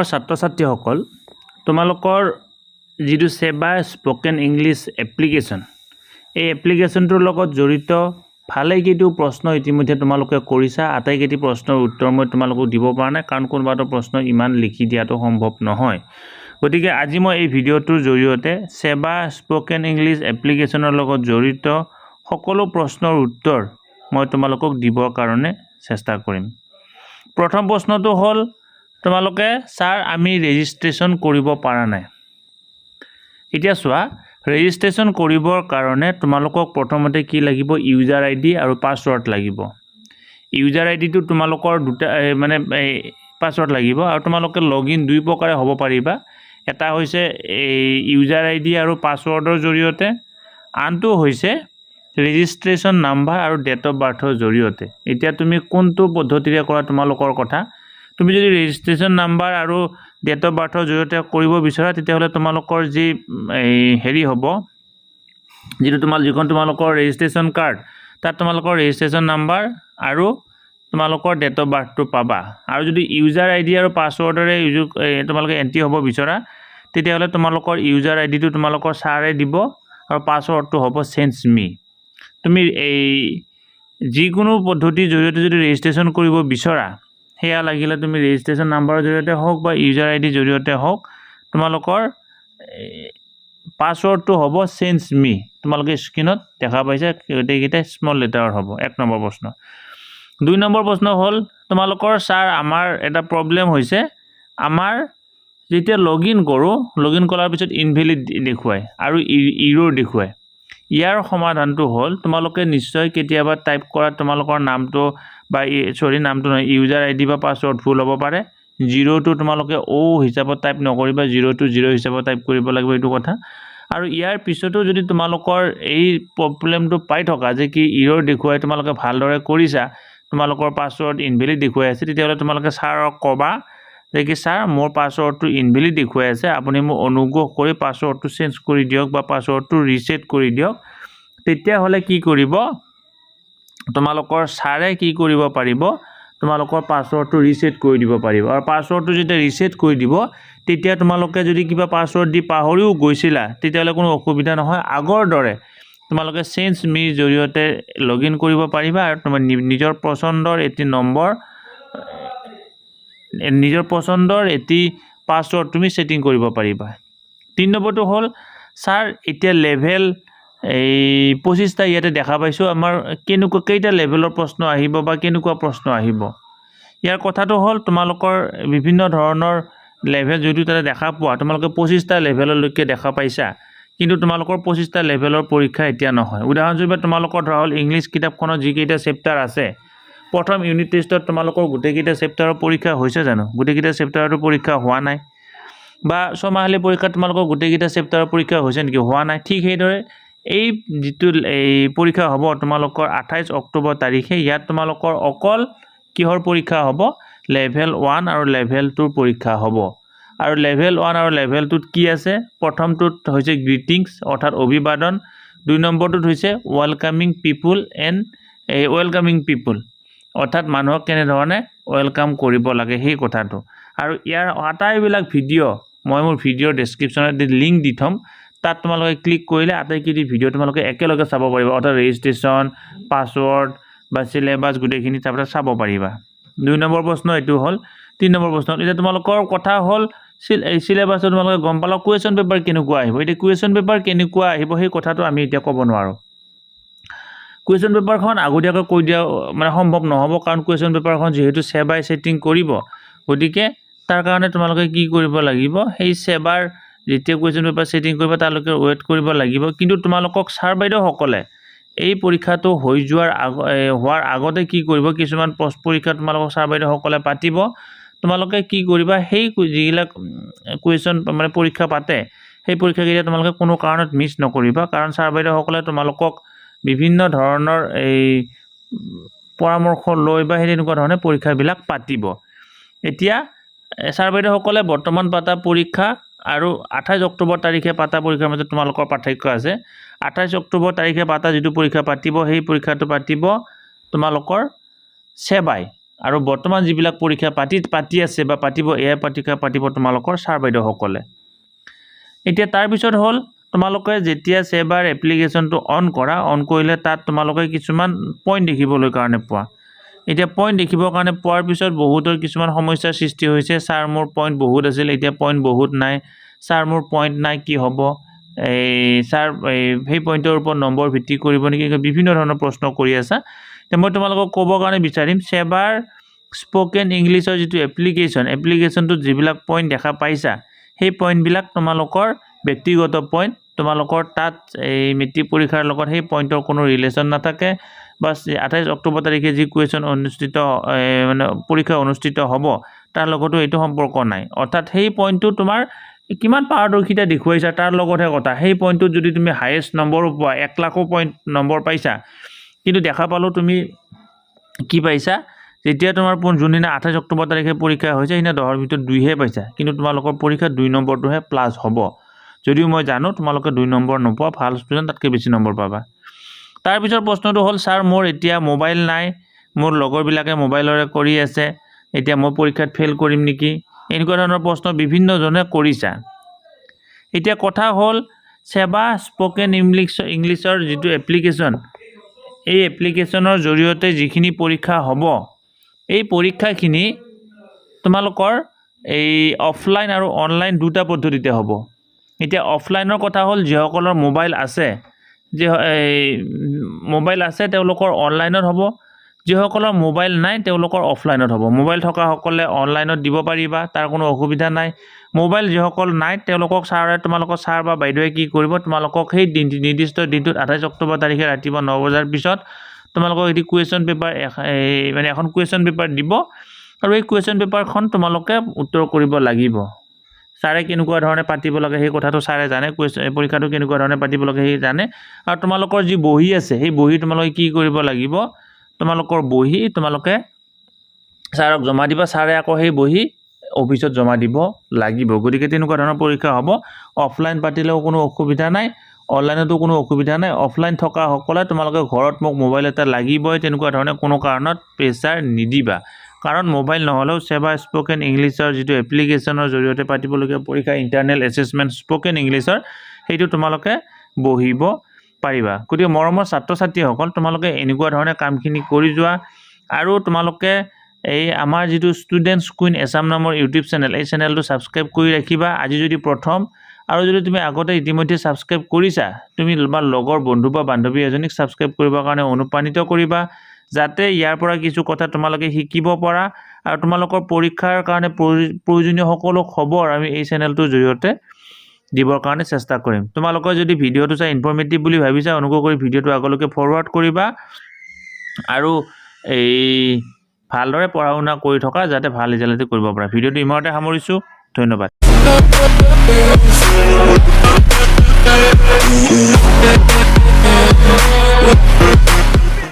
ছাত্ৰ ছাত্ৰীসকল তোমালোকৰ যিটো সেবা স্পোকেন ইংলিছ এপ্লিকেশ্যন এই এপ্লিকেশ্যনটোৰ লগত জড়িত ভালেকেইটো প্ৰশ্ন ইতিমধ্যে তোমালোকে কৰিছা আটাইকেইটি প্ৰশ্নৰ উত্তৰ মই তোমালোকক দিব পৰা নাই কাৰণ কোনোবাটো প্ৰশ্ন ইমান লিখি দিয়াটো সম্ভৱ নহয় গতিকে আজি মই এই ভিডিঅ'টোৰ জৰিয়তে সেবা স্পোকেন ইংলিছ এপ্লিকেশ্যনৰ লগত জড়িত সকলো প্ৰশ্নৰ উত্তৰ মই তোমালোকক দিবৰ কাৰণে চেষ্টা কৰিম প্ৰথম প্ৰশ্নটো হ'ল তোমালোকে স্যাৰ আমি ৰেজিষ্ট্ৰেচন কৰিব পৰা নাই এতিয়া চোৱা ৰেজিষ্ট্ৰেচন কৰিবৰ কাৰণে তোমালোকক প্ৰথমতে কি লাগিব ইউজাৰ আইডি আৰু পাছৱৰ্ড লাগিব ইউজাৰ আইডিটো তোমালোকৰ দুটা মানে পাছৱৰ্ড লাগিব আৰু তোমালোকে লগইন দুই প্ৰকাৰে হ'ব পাৰিবা এটা হৈছে ইউজাৰ আইডি আৰু পাছৱৰ্ডৰ জৰিয়তে আনটো হৈছে ৰেজিষ্ট্ৰেচন নাম্বাৰ আৰু ডেট অফ বাৰ্থৰ জৰিয়তে এতিয়া তুমি কোনটো পদ্ধতিৰে কৰা তোমালোকৰ কথা তুমি যদি ৰেজিষ্ট্ৰেচন নাম্বাৰ আৰু ডেট অফ বাৰ্থৰ জৰিয়তে কৰিব বিচাৰা তেতিয়াহলে তোমালোকৰ যি হেৰি হ'ব যেটো যিখন তোমালোকৰ ৰেজিষ্ট্ৰেচন কাৰ্ড তাত তোমালোকৰ ৰেজিষ্ট্ৰেচন নাম্বাৰ আৰু তোমালোকৰ ডেট অফ বাৰ্থটো পাবা আৰু যদি ইউজাৰ আইডি আৰু পাছৱৰ্ডৰে তোমালোকে এন্ট্ৰি হ'ব বিচাৰা তেতিয়াহলে তোমালোকৰ ইউজাৰ আইডিটো তোমালোকৰ সাৰে দিব আৰু পাছৱৰ্ডটো হ'ব চেঞ্জ মি তুমি এই যিকোনো পদ্ধতিৰ জৰিয়তে যদি ৰেজিষ্ট্ৰেচন কৰিব বিচাৰা হেয়া লাগিলে তুমি ৰেজিষ্ট্ৰেচন নাম্বাৰৰ জৰিয়তে হওক বা ইউজাৰ আইডি জৰিয়তে হওক তোমালোকৰ পাছৱৰ্ডটো হ'ব চেঞ্জ মি তোমালোকে স্ক্ৰিনত দেখা পাইছা এইকেইটা স্মল লেটাৰ হ'ব এক নম্বৰ প্ৰশ্ন দুই নম্বৰ প্ৰশ্ন হ'ল তোমালোকৰ স্যাৰ আমাৰ এটা প্ৰবলেম হৈছে আমাৰ যেতিয়া লগইন কৰোঁ লগইন কৰাৰ পিছত ইনভ্যালিড দেখুৱায় আৰু ইৰৰ দেখুৱায় ইয়াৰ সমাধানটো হ'ল তোমালোকে নিশ্চয় কেতিয়াবা টাইপ কৰা তোমালোকৰ নামটো বা নামটো নহয় ইউজাৰ আইডি বা পাছৱৰ্ড ভুল হ'ব পাৰে 0 টো তোমালোকে ও হিচাপত টাইপ নকৰিবা 0 টো 0 হিচাপত টাইপ কৰিব লাগিব এইটো কথা আৰু ইয়াৰ পিছতো যদি তোমালোকৰ এই প্ৰবলেমটো পাই থকা যে কি ইৰৰ দেখুৱায় তোমালোকে ভালদৰে কৰিছা তোমালোকৰ পাছৱৰ্ড ইনভ্যালিড দেখুৱাই আছে তেতিয়াহলে তোমালোকে স্যাৰক কবা যে কি স্যাৰ মোৰ পাছৱৰ্ডটো ইনভ্যালিড দেখুৱাই আছে আপুনি মোক অনুগ্ৰহ কৰি পাছৱৰ্ডটো চেঞ্জ কৰি দিয়ক বা পাছৱৰ্ডটো ৰিসেট কৰি দিয়ক তেতিয়া হলে কি কৰিব তোমালোকৰ স্যাৰে কি কৰিব পাৰিব তোমালোকৰ পাছৱৰ্ডটো ৰিসেট কৰি দিব পাৰিব আৰু পাছৱৰ্ডটো যেতিয়া ৰিসেট কৰি দিব তেতিয়া তোমালোকে যদি কিবা পাছৱৰ্ড দি পাহৰিও গৈছিলা তেতিয়ালে কোনো অসুবিধা নহয় আগৰ দৰে তোমালোকে চেঞ্জ মি জৰিয়তে লগইন কৰিব পাৰিবা আৰু তোমাৰ নিজৰ পছন্দৰ এটি নম্বৰ নিজৰ পছন্দৰ এটি পাছৱৰ্ড তুমি সেটিং কৰিব পাৰিবা 3 নম্বৰটো হ'ল স্যাৰ এতিয়া লেভেল এই 25টা ইয়াতে দেখা পাইছো আমাৰ কেইটা লেভেলৰ প্ৰশ্ন আহিব বা কেনেকুৱা প্ৰশ্ন আহিব ইয়াৰ কথাটো হ'ল তোমালোকৰ বিভিন্ন ধৰণৰ লেভেল যদি তাতে দেখা পোৱা তোমালোকে 25টা লেভেললৈকে দেখা পাইছা কিন্তু তোমালোকৰ 25টা লেভেলৰ পৰীক্ষা এতিয়া নহয় উদাহৰণস্বৰূপে তোমালোকৰ ধৰা হ'ল ইংলিশ কিতাপখনৰ যিকেইটা চেপ্টাৰ আছে প্ৰথম ইউনিট টেষ্টত তোমালোকৰ গোটেইকেইটা চেপ্টাৰৰ পৰীক্ষা হৈছে জানো গোটেইকেইটা চেপ্টাৰৰ পৰীক্ষা হোৱা নাই বা ছমাহিলী পৰীক্ষা তোমালোকৰ গোটেইকেইটা চেপ্টাৰৰ পৰীক্ষা হৈছে নেকি হোৱা নাই ঠিক সেইদৰে এই যিটো এই পৰীক্ষা হ'ব তোমালোকৰ 28 অক্টোবৰ তাৰিখে ইয়াত তোমালোকৰ অকল কিহৰ পৰীক্ষা হ'ব লেভেল 1 আৰু লেভেল 2 পৰীক্ষা হ'ব আৰু লেভেল 1 আৰু লেভেল 2 কি আছে প্ৰথমটোত হৈছে গ্ৰিটিংছ অৰ্থাৎ অভিবাদন দুই নম্বৰটোত হৈছে ওয়েলকামিং পিপল এণ্ড ওয়েলকামিং পিপল অৰ্থাৎ মানুহক কেনে ধৰণে ওয়েলকাম কৰিব লাগে সেই কথাটো আৰু ইয়াৰ আটাইবিলাক ভিডিও মই মোৰ ভিডিওৰ ডেসক্ৰিপচনত লিংক দি থম তাত তোমালোকে ক্লিক কৰিলে আটাইকেইটি ভিডিও তোমালোকে একেলগে চাব পাৰিবা অৰ্থাৎ ৰেজিষ্ট্ৰেচন পাছৱৰ্ড বা সিলেবাস গোটেইখিনি তাত চাব পাৰিবা 2 নম্বৰ প্ৰশ্ন এটো হ'ল 3 নম্বৰ প্ৰশ্ন এটা তোমালোকৰ কথা হ'ল সিলেবাসত তোমালোকে গম পালা কোৱেশ্চন পেপাৰ কেনেকুৱা আহিব এটা কোৱেশ্চন পেপাৰ কেনেকুৱা আহিব সেই কথাটো আমি এতিয়া ক'ব নোৱাৰো কোৱেশ্চন পেপাৰখন আগতীয়াকৈ কৈ দিয়া মানে সম্ভৱ নহব কাৰণ কোৱেশ্চন পেপাৰখন যেহেতু সেবাই সেটিং কৰিব গতিকে তাৰ কাৰণে তোমালোকে কি কৰিব লাগিব সেই সেবাৰ যেতিয়া কোৱেশ্চন পেপাৰ সেটিং কৰিব তালৈকে ওয়েট কৰিব লাগিব কিন্তু তোমালোকক স্যাৰ বাইদেউ সকলে এই পৰীক্ষাটো হৈ হোৱাৰ আগতে কি কৰিব কিছুমান পোষ্ট পৰীক্ষা তোমালোকক স্যাৰ বাইদেউ সকলে পাতিব তোমালোকে কি কৰিবা সেই যিলা কোৱেশ্চন মানে পৰীক্ষা পাতে সেই পৰীক্ষা কেইটা তোমালোকে কোনো কাৰণত মিছ নকৰিবা কাৰণ স্যাৰ বাইদেউ সকলে তোমালোকক বিভিন্ন ধৰণৰ এই পৰামৰ্শ লৈ বা হেনেকুৱা ধৰণে পৰীক্ষাবিলাক পাতিব এতিয়া স্যাৰ বাইদেউ সকলে বৰ্তমান পাতা পৰীক্ষা আৰু 28 অক্টোবৰ তাৰিখে পাতা পৰীক্ষাৰ মাজত তোমালোকৰ পাৰ্থক্য আছে 28 অক্টোবৰ তাৰিখে পাতা যেটো পৰীক্ষা পাতিব সেই পৰীক্ষাটো পাতিব তোমালোকৰ সেবাই আৰু বৰ্তমান যিবিলাক পৰীক্ষা পাতি আছে বা পাতিব এয়া পৰীক্ষা পাতিব তোমালোকৰ ছাৰ বাইদেউসকলে এতিয়া তাৰ পিছত হ'ল তোমালোকে যেতিয়া সেবাৰ এপ্লিকেশনটো অন কৰিলে তাত তোমালোকে কিছুমান পইণ্ট দেখিবলৈ কাৰণে পোৱা এতিয়া পইণ্ট দেখিবৰ কাৰণে পোৱাৰ পিছত বহুতৰ কিছুমান সমস্যাৰ সৃষ্টি হৈছে ছাৰ মোৰ পইণ্ট বহুত আছিল এতিয়া পইণ্ট বহুত নাই ছাৰ মোৰ পইণ্ট নাই কি হ'ব ছাৰ সেই পইণ্টৰ ওপৰত নম্বৰ ভিত্তি কৰিব নেকি বিভিন্ন ধৰণৰ প্ৰশ্ন কৰি আছা তে মই তোমালোকক ক'ব কাৰণে বিচাৰিম সেবাৰ স্পোকেন ইংলিছৰ যিটো এপ্লিকেশনটো যিবিলাক পইণ্ট দেখা পাইছা সেই পইণ্টবিলাক তোমালোকৰ ব্যক্তিগত পইণ্ট তোমালোকৰ তাত এই মেট্ৰিক পৰীক্ষাৰ লগত সেই পইণ্টৰ কোনো ৰিলেশ্যন নাথাকে বাস 28 অক্টোবৰ তাৰিখে যি কুৱেশ্যন অনুষ্ঠিত মানে পৰীক্ষা অনুষ্ঠিত হ'ব তাৰ লগতো এইটো সম্পৰ্ক নাই অৰ্থাৎ সেই পইণ্টটো তোমাৰ কিমান পাৰদৰ্শিতা দেখুৱাইছা তাৰ লগতহে কথা সেই পইণ্টটো যদি তুমি হাইয়েষ্ট নম্বৰ পোৱা 1 লাখ পইণ্ট নম্বৰ পাইছা কিন্তু দেখা পালো তুমি কি পাইছা যেতিয়া তোমাৰ যোনদিনা 28 অক্টোবৰ তাৰিখে পৰীক্ষা হৈছে সিনা 10ৰ ভিতৰত 2 হে পাইছা কিন্তু তোমালোকৰ পৰীক্ষা 2 নম্বৰটোহে প্লাস হ'ব যদিও মই জানো তোমালোকে 2 নম্বৰ নোপোৱা ভাল ষ্টুডেন্ট তাতকৈ বেছি নম্বৰ পাবা তাৰ পিছৰ প্ৰশ্নটো হ'ল স্যাৰ মোৰ এতিয়া মোবাইল নাই মোৰ লগৰবিলাকে মোবাইলৰে কৰি আছে এতিয়া মই পৰীক্ষাত ফেল কৰিম নেকি এনেকুৱা ধৰণৰ প্ৰশ্ন বিভিন্ন জনে কৰিছা এতিয়া কথা হ'ল সেবা স্পোকেন ইংলিছৰ যিটো এপ্লিকেশন এই এপ্লিকেশনৰ জৰিয়তে যিখিনি পৰীক্ষা হ'ব এই পৰীক্ষাখিনি তোমালোকৰ এই অফলাইন আৰু অনলাইন দুটা পদ্ধতিতে হ'ব এতিয়া অফলাইনৰ কথা হ'ল যিসকলৰ মোবাইল আছে যে মোবাইল আছে তেওঁলোকৰ অনলাইনত হ'ব যিসকলৰ মোবাইল নাই তেওঁলোকৰ অফলাইনত হ'ব মোবাইল থকা সকলে অনলাইনত দিব পাৰিবা তাৰ কোনো অসুবিধা নাই মোবাইল যিসকল নাই তেওঁলোকক তোমালোকৰ ছাৰ বা বাইদেৱে কি কৰিব তোমালোকক সেই নিৰ্দিষ্ট দিনটোত 28 অক্টোবৰ তাৰিখে ৰাতিপুৱা 9 বজাৰ পিছত তোমালোকক এটি কুৱেশ্যন পেপাৰ মানে এখন কুৱেশ্যন পেপাৰ দিব আৰু এই কুৱেশ্যন পেপাৰখন তোমালোকে উত্তৰ কৰিব লাগিব ছাৰে কেনেকুৱা ধৰণে পাতিব লাগে সেই কথাটো ছাৰে জানে পৰীক্ষাটো কেনেকুৱা ধৰণে পাতিব লাগে সেই জানে আৰু তোমালোকৰ যি বহি আছে সেই বহি তোমালোকে কি কৰিব লাগিব তোমালোকৰ বহি তোমালোকে ছাৰক জমা দিবা ছাৰে আকৌ সেই বহি অফিসত জমা দিব লাগিব গতিকে তেনেকুৱা ধৰণৰ পৰীক্ষা হ'ব অফলাইন পাতিলেও কোনো অসুবিধা নাই অনলাইনতো কোনো অসুবিধা নাই অফলাইন থকা সকলে তোমালোকে ঘৰত মোক মোবাইল এটা লাগিবই তেনেকুৱা ধৰণে কোনো কাৰণত প্ৰেছাৰ নিদিবা কাৰণ মোবাইল নহলেও সেবা স্পোকেন ইংলিছৰ যিটো এপ্লিকেশনৰ জৰিয়তে পাতিবলগীয়া পৰীক্ষা ইন্টাৰনেল এসেসমেন্ট স্পোকেন ইংলিছৰ সেইটো তোমালোকে বহিব পাৰিবা গতিকে মৰমৰ ছাত্ৰ ছাত্ৰীসকল তোমালোকে এনেকুৱা ধৰণে কামখিনি কৰি যোৱা আৰু তোমালোকে এই আমাৰ যিটো ষ্টুডেন্টস কুইন আসাম নামৰ ইউটিউব চেনেল এই চেনেলটো সাবস্ক্ৰাইব কৰি ৰাখিবা আজি যদি প্ৰথম আৰু যদি তুমি আগতে ইতিমধ্যে সাবস্ক্ৰাইব কৰিছা তুমি তোমাৰ লগৰ বন্ধু বা বান্ধৱী এজনীক সাবস্ক্ৰাইব কৰিবৰ কাৰণে অনুপ্ৰাণিত কৰিবা যাতে ইয়াৰ পৰা কিছু কথা তোমালোকে শিকিব পৰা আৰু তোমালোকৰ পৰীক্ষাৰ কাৰণে প্ৰয়োজনীয় সকলো খবৰ আমি এই চেনেলটোৰ জৰিয়তে দিবৰ কাৰণে চেষ্টা কৰিম তোমালোকৰ যদি ভিডিওটো চাই ইনফৰমেটিভ বুলি ভাবিছা অনুগ্ৰহ কৰি ভিডিওটো আগলৈকে ফৰৱাৰ্ড কৰিবা আৰু এই ভালদৰে পঢ়া শুনা কৰি থকা যাতে ভাল ৰিজাল্ট কৰিব পাৰা ভিডিওটো ইমানতে সামৰিছো ধন্যবাদ